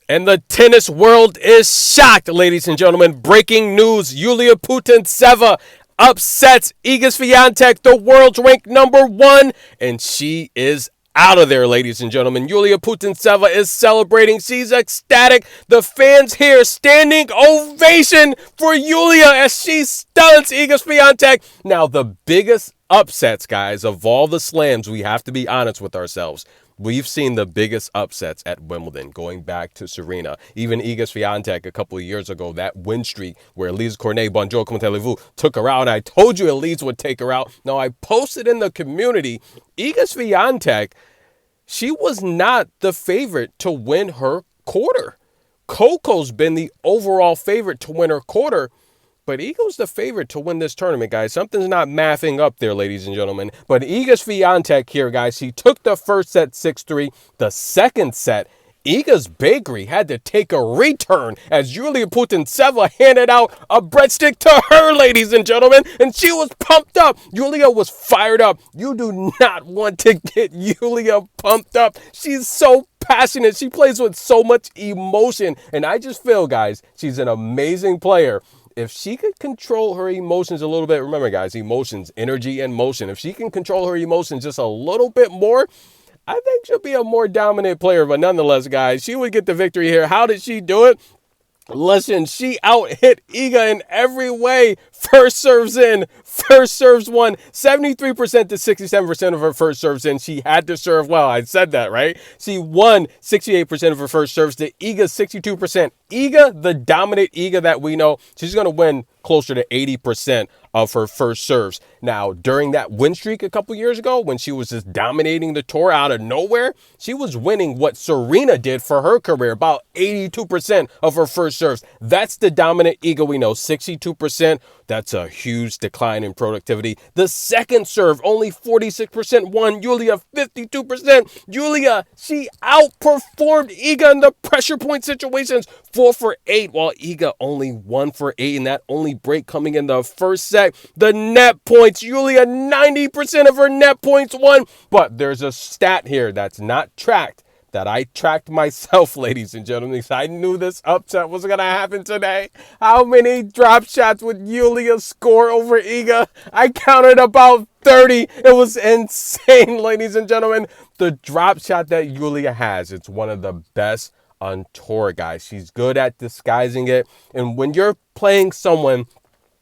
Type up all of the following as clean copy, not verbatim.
And the tennis world is shocked, ladies and gentlemen. Breaking news, Yulia Putinseva upsets Iga Swiatek, the world's ranked #1, and she is out of there, ladies and gentlemen. Yulia Putinseva is celebrating. She's ecstatic. The fans here standing ovation for Yulia as she stuns Iga Swiatek. Now, the biggest upsets, guys, of all the slams, we have to be honest with ourselves. We've seen the biggest upsets at Wimbledon, going back to Serena. Even Iga Swiatek a couple of years ago, that win streak where Elise Cornet, bonjour, comment allez-vous, took her out. And I told you Elise would take her out. Now, I posted in the community, Iga Swiatek, she was not the favorite to win her quarter. Coco's been the overall favorite to win her quarter. But Iga's the favorite to win this tournament, guys. Something's not mathing up there, ladies and gentlemen. But Iga Swiatek here, guys. She took the first set 6-3. The second set, Iga's bakery had to take a return as Yulia Putinseva handed out a breadstick to her, ladies and gentlemen. And she was pumped up. Yulia was fired up. You do not want to get Yulia pumped up. She's so passionate. She plays with so much emotion. And I just feel, guys, she's an amazing player. If she could control her emotions a little bit, remember, guys, emotions, energy, and motion. If she can control her emotions just a little bit more, I think she'll be a more dominant player. But nonetheless, guys, she would get the victory here. How did she do it? Listen, she out-hit Iga in every way. First serves in, first serves won. 73% to 67% of her first serves in. She had to serve well. I said that, right? She won 68% of her first serves to Iga 62%. Iga, the dominant Iga that we know, she's going to win closer to 80% of her first serves. Now, during that win streak a couple years ago, when she was just dominating the tour out of nowhere, she was winning what Serena did for her career, about 82% of her first serves. That's the dominant Iga we know, 62%. That's a huge decline in productivity. The second serve, only 46% won. Yulia, 52%. Yulia, she outperformed Iga in the pressure point situations, 4 for 8, while Iga only 1 for 8, and that only break coming in the first set. The net points, Yulia, 90% of her net points won. But there's a stat here that's not tracked, that I tracked myself, ladies and gentlemen. I knew this upset was going to happen today. How many drop shots would Yulia score over Iga? I counted about 30. It was insane, ladies and gentlemen. The drop shot that Yulia has, it's one of the best on tour, guys. She's good at disguising it. And when you're playing someone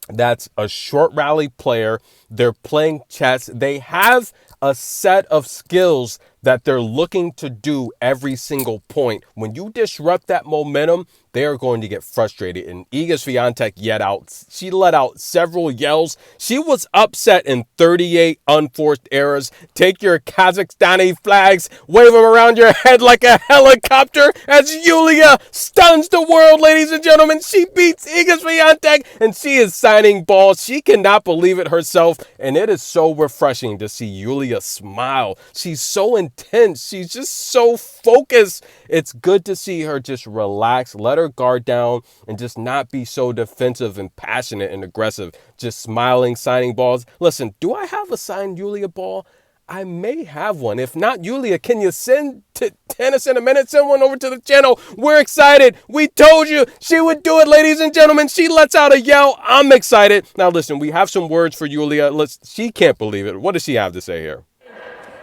that's a short rally player, they're playing chess, they have a set of skills that they're looking to do every single point. When you disrupt that momentum, they are going to get frustrated. And Iga Swiatek she let out several yells. She was upset in 38 unforced errors. Take your Kazakhstani flags, wave them around your head like a helicopter as Yulia stuns the world, ladies and gentlemen. She beats Iga Swiatek and she is signing balls. She cannot believe it herself. And it is so refreshing to see Yulia smile. She's so intense. She's just so focused. It's good to see her just relax, let her guard down, and just not be so defensive and passionate and aggressive. Just smiling, signing balls. Listen, do I have a signed Yulia ball? I may have one. If not, Yulia, can you send to Tennis in a Minute? Send one over to the channel. We're excited. We told you she would do it, ladies and gentlemen. She lets out a yell. I'm excited. Now, listen, we have some words for Yulia. She can't believe it. What does she have to say here?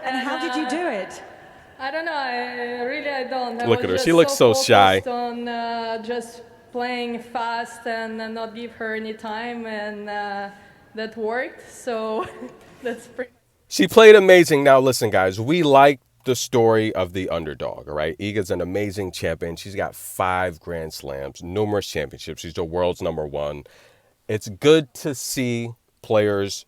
And how did you do it? I don't know. I don't. Look at her. She looks so shy. On just playing fast and not give her any time, and that worked. So that's pretty. She played amazing. Now, listen, guys, we like the story of the underdog, all right? Iga's an amazing champion. She's got 5 Grand Slams, numerous championships. She's the world's #1. It's good to see players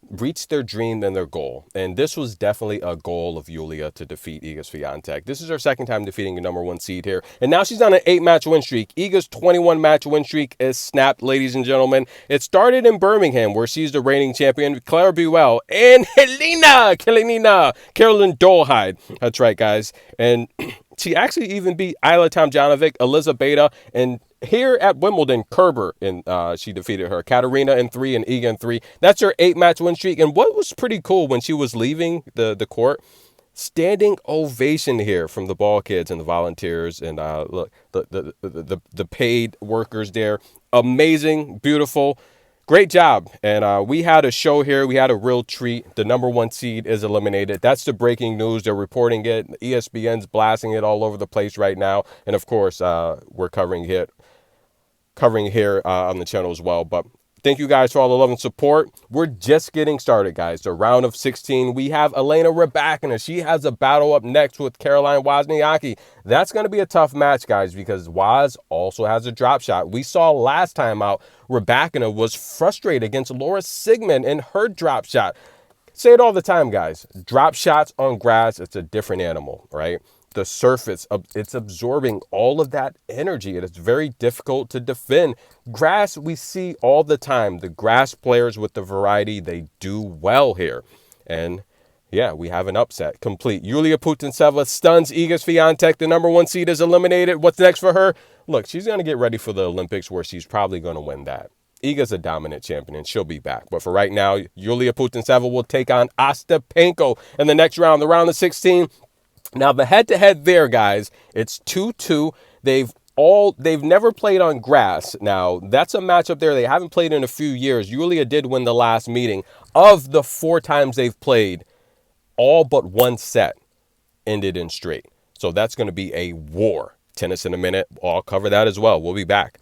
reach their dream and their goal. And this was definitely a goal of Yulia to defeat Iga Swiatek. This is her second time defeating a #1 seed here. And now she's on an 8-match win streak. Iga's 21-match win streak is snapped, ladies and gentlemen. It started in Birmingham, where she's the reigning champion, Claire Buell, and Carolyn Dolehide. That's right, guys. And she actually even beat Ayla Tomljanovic, Elizabeta, and here at Wimbledon, Kerber, and she defeated her. Katarina in 3 and Iga in 3. That's her 8-match win streak. And what was pretty cool when she was leaving the court, Standing ovation here from the ball kids and the volunteers and look the paid workers there. Amazing, beautiful, great job. And we had a show here. We had a real treat. The number 1 seed is eliminated. That's the breaking news. They're reporting it. ESPN's blasting it all over the place right now. And of course, we're covering here on the channel as well. But thank you guys for all the love and support. We're just getting started, guys. The round of 16. We have Elena Rybakina. She has a battle up next with Caroline Wozniacki. That's going to be a tough match, guys, because Woz also has a drop shot. We saw last time out, Rybakina was frustrated against Laura Sigmund in her drop shot. Say it all the time, guys. Drop shots on grass, it's a different animal, right? The surface, it's absorbing all of that energy. It is very difficult to defend. Grass, we see all the time. The grass players with the variety, they do well here. And yeah, we have an upset complete. Yulia Putinseva stuns Iga Swiatek. The number 1 seed is eliminated. What's next for her? Look, she's going to get ready for the Olympics where she's probably going to win that. Iga's a dominant champion, and she'll be back. But for right now, Yulia Putinseva will take on Ostapenko in the next round, the round of 16. Now, the head-to-head there, guys, it's 2-2. They've never played on grass. Now, that's a matchup there they haven't played in a few years. Yulia did win the last meeting. Of the 4 times they've played, all but 1 set ended in straight. So that's going to be a war. Tennis in a minute. I'll cover that as well. We'll be back.